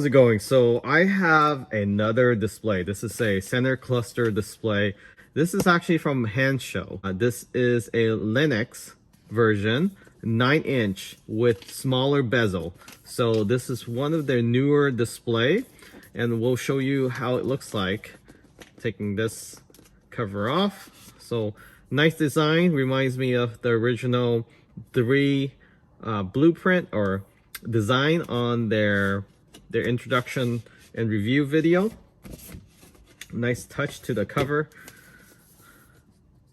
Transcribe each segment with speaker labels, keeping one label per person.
Speaker 1: how's it going? So I have another display. This is a center cluster display. This is actually from Hansshow. This is a Linux version, 9-inch with smaller bezel. So this is one of their newer display, and we'll show you how it looks like. Taking this cover off. So nice design, reminds me of the original 3 blueprint or design on their introduction and review video. Nice touch to the cover.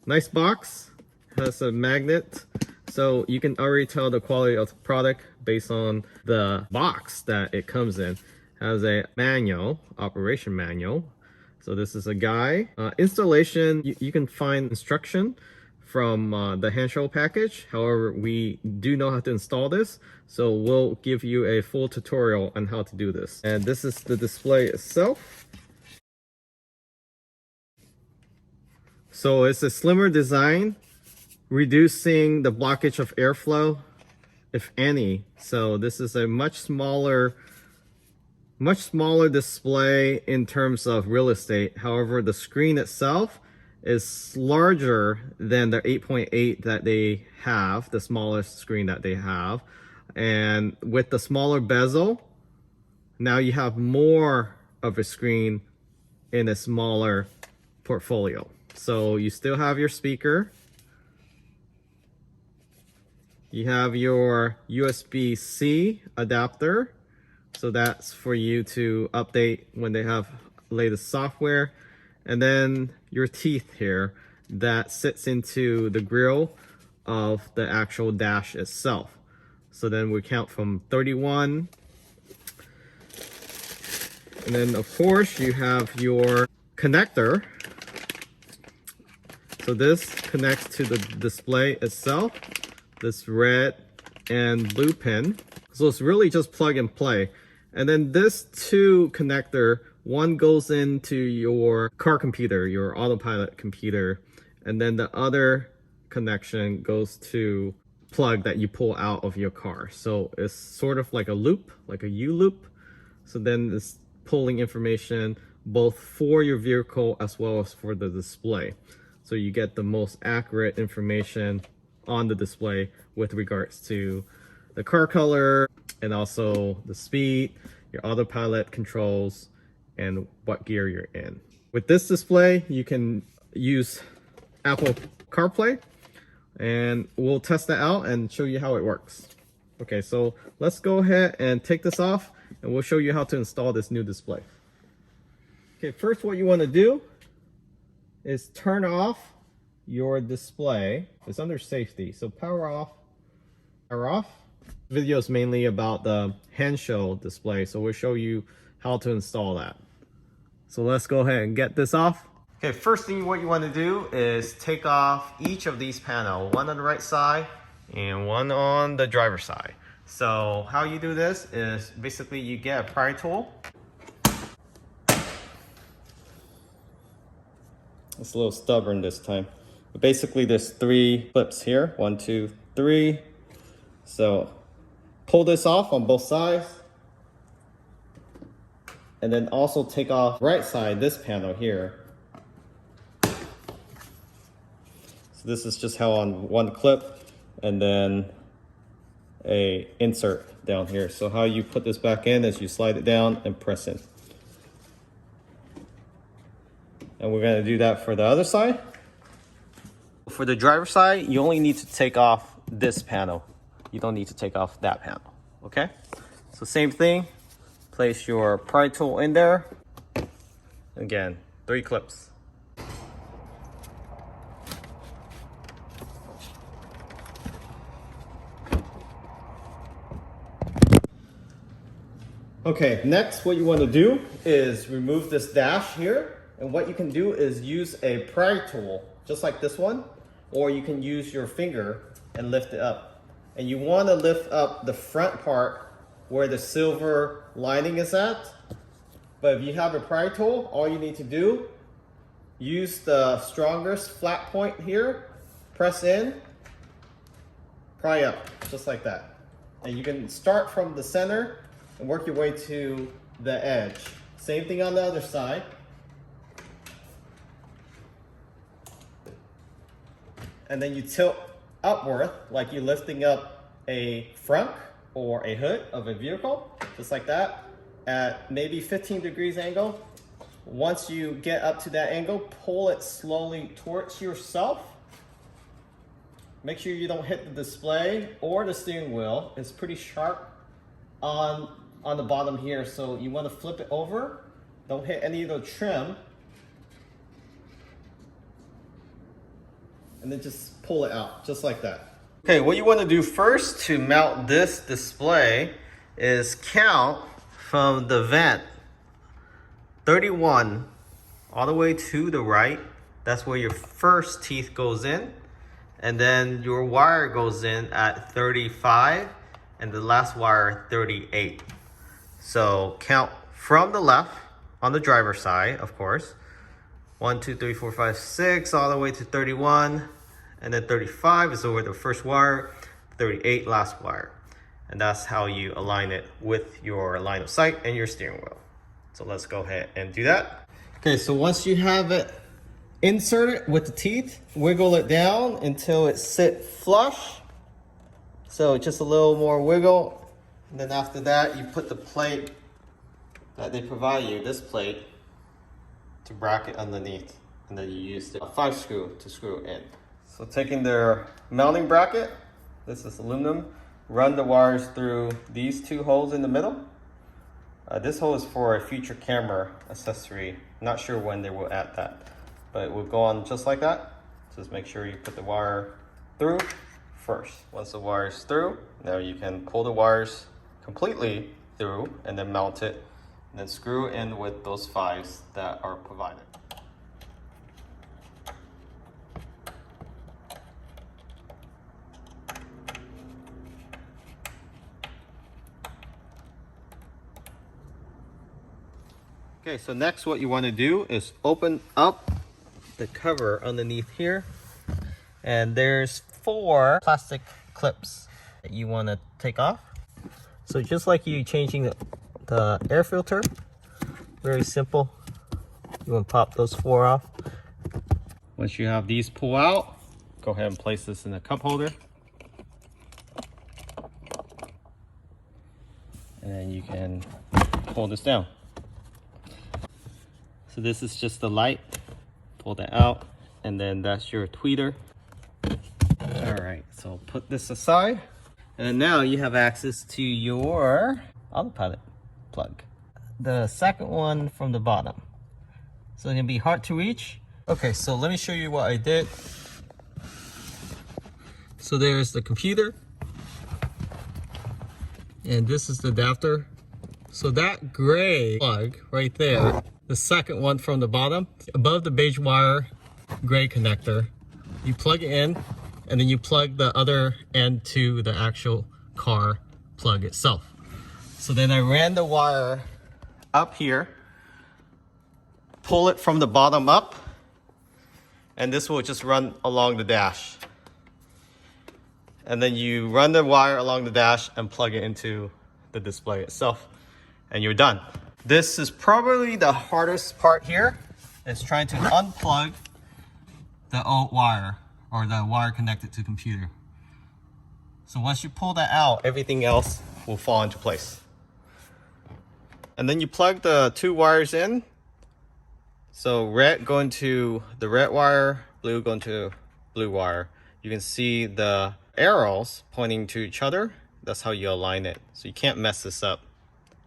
Speaker 1: Nice box, has a magnet, so you can already tell the quality of the product based on the box that it comes in. Has a manual, operation manual. So this is a guide. Installation, you can find instruction from the Hansshow package. However, we do know how to install this, so we'll give you a full tutorial on how to do this. And this is the display itself. So it's a slimmer design, reducing the blockage of airflow, if any. So this is a much smaller display in terms of real estate. However, the screen itself is larger than the 8.8 that they have, the smallest screen that they have. And with the smaller bezel, now you have more of a screen in a smaller portfolio. So you still have your speaker. You have your USB-C adapter. So that's for you to update when they have latest software. And then your teeth here that sits into the grill of the actual dash itself. So then we count from 31. And then of course you have your connector. So this connects to the display itself, this red and blue pin. So it's really just plug and play. And then this 2 connector, one goes into your car computer, your autopilot computer, and then the other connection goes to plug that you pull out of your car. So it's sort of like a loop, like a U-loop. So then it's pulling information both for your vehicle as well as for the display. So you get the most accurate information on the display with regards to the car color and also the speed, your autopilot controls, and what gear you're in. With this display, you can use Apple CarPlay, and we'll test that out and show you how it works. Okay, so let's go ahead and take this off, and we'll show you how to install this new display. Okay, first what you want to do is turn off your display. It's under safety, so power off, power off. Video is mainly about the Hansshow display, so we'll show you how to install that. So let's go ahead and get this off. Okay, first thing what you want to do is take off each of these panels, one on the right side and one on the driver's side. So how you do this is basically you get a pry tool. It's a little stubborn this time. But basically there's 3 clips here, 1, 2, 3. So pull this off on both sides. And then also take off right side, this panel here. So this is just how on one clip, and then a insert down here. So how you put this back in is you slide it down and press in. And we're gonna do that for the other side. For the driver's side, you only need to take off this panel. You don't need to take off that panel, okay? So same thing, place your pry tool in there. Again, 3 clips. Okay, next what you want to do is remove this dash here. And what you can do is use a pry tool, just like this one, or you can use your finger and lift it up. And you want to lift up the front part where the silver lining is at. But if you have a pry tool, all you need to do, use the strongest flat point here, press in, pry up, just like that. And you can start from the center and work your way to the edge. Same thing on the other side. And then you tilt upward like you're lifting up a front or a hood of a vehicle, just like that, at maybe 15 degrees angle. Once you get up to that angle, pull it slowly towards yourself. Make sure you don't hit the display or the steering wheel. It's pretty sharp on the bottom here, so you want to flip it over. Don't hit any of the trim. And then just pull it out, just like that. Okay, what you want to do first to mount this display is count from the vent 31 all the way to the right. That's where your first teeth goes in. And then your wire goes in at 35 and the last wire 38. So count from the left on the driver's side, of course. 1, 2, 3, 4, 5, 6, all the way to 31. And then 35 is over the first wire, 38 last wire. And that's how you align it with your line of sight and your steering wheel. So let's go ahead and do that. Okay, so once you have it inserted with the teeth, wiggle it down until it sits flush. So just a little more wiggle. And then after that, you put the plate that they provide you, this plate, to bracket underneath, and then you use the 5 screw to screw in. So taking their mounting bracket, this is aluminum, run the wires through these 2 holes in the middle. This hole is for a future camera accessory. Not sure when they will add that, but it will go on just like that. Just make sure you put the wire through first. Once the wire is through, now you can pull the wires completely through and then mount it. And then screw in with those 5s that are provided. Okay, so next what you want to do is open up the cover underneath here. And there's 4 plastic clips that you want to take off. So just like you changing the air filter, very simple. You want to pop those 4 off. Once you have these pull out, go ahead and place this in a cup holder. And then you can pull this down. So this is just the light. Pull that out, and then that's your tweeter. All right, so put this aside. And now you have access to your autopilot plug. The second one from the bottom. So it's gonna be hard to reach. Okay, so let me show you what I did. So there's the computer. And this is the adapter. So that gray plug right there, the second one from the bottom, above the beige wire gray connector, you plug it in, and then you plug the other end to the actual car plug itself. So then I ran the wire up here, pull it from the bottom up, and this will just run along the dash. And then you run the wire along the dash and plug it into the display itself, and you're done. This is probably the hardest part here. It's trying to unplug the old wire, or the wire connected to the computer. So once you pull that out, everything else will fall into place. And then you plug the 2 wires in. So red going to the red wire, blue going to blue wire. You can see the arrows pointing to each other. That's how you align it. So you can't mess this up.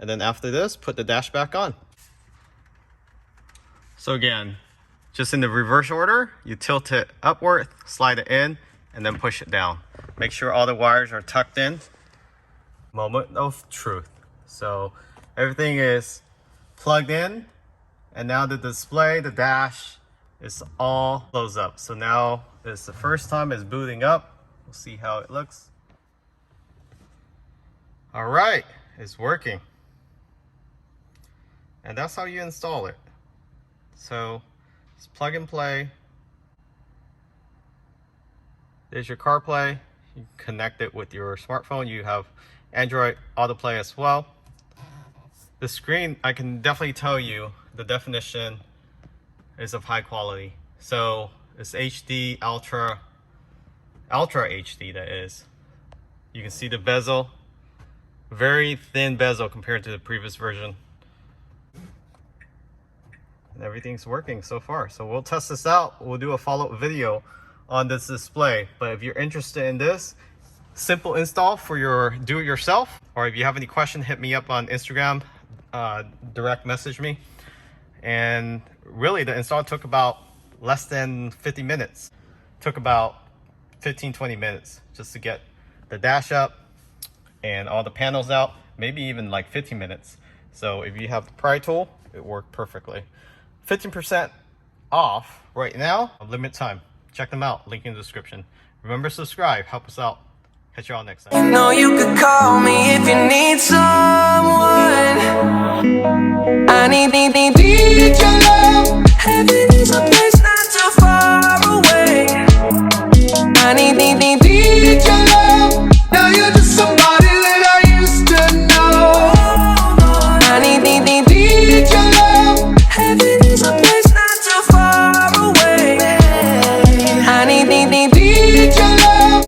Speaker 1: And then after this, put the dash back on. So again, just in the reverse order, you tilt it upward, slide it in, and then push it down. Make sure all the wires are tucked in. Moment of truth. So everything is plugged in, and now the display, the dash, is all closed up. So now it's the first time it's booting up. We'll see how it looks. All right, it's working. And that's how you install it. So it's plug and play. There's your CarPlay. You connect it with your smartphone. You have Android Autoplay as well. The screen, I can definitely tell you the definition is of high quality. So it's HD, ultra HD, that is. You can see the bezel, very thin bezel compared to the previous version. And everything's working so far. So we'll test this out. We'll do a follow-up video on this display. But if you're interested in this, simple install for your do-it-yourself, or if you have any question, hit me up on Instagram, direct message me. And really the install took about less than 50 minutes. Took about 15-20 minutes just to get the dash up and all the panels out, maybe even like 15 minutes. So if you have the pry tool, it worked perfectly. 15% off right now, limit time. Check them out, link in the description. Remember, subscribe, help us out. Catch you all next time.
Speaker 2: You know you could call me if you need someone. I need your love.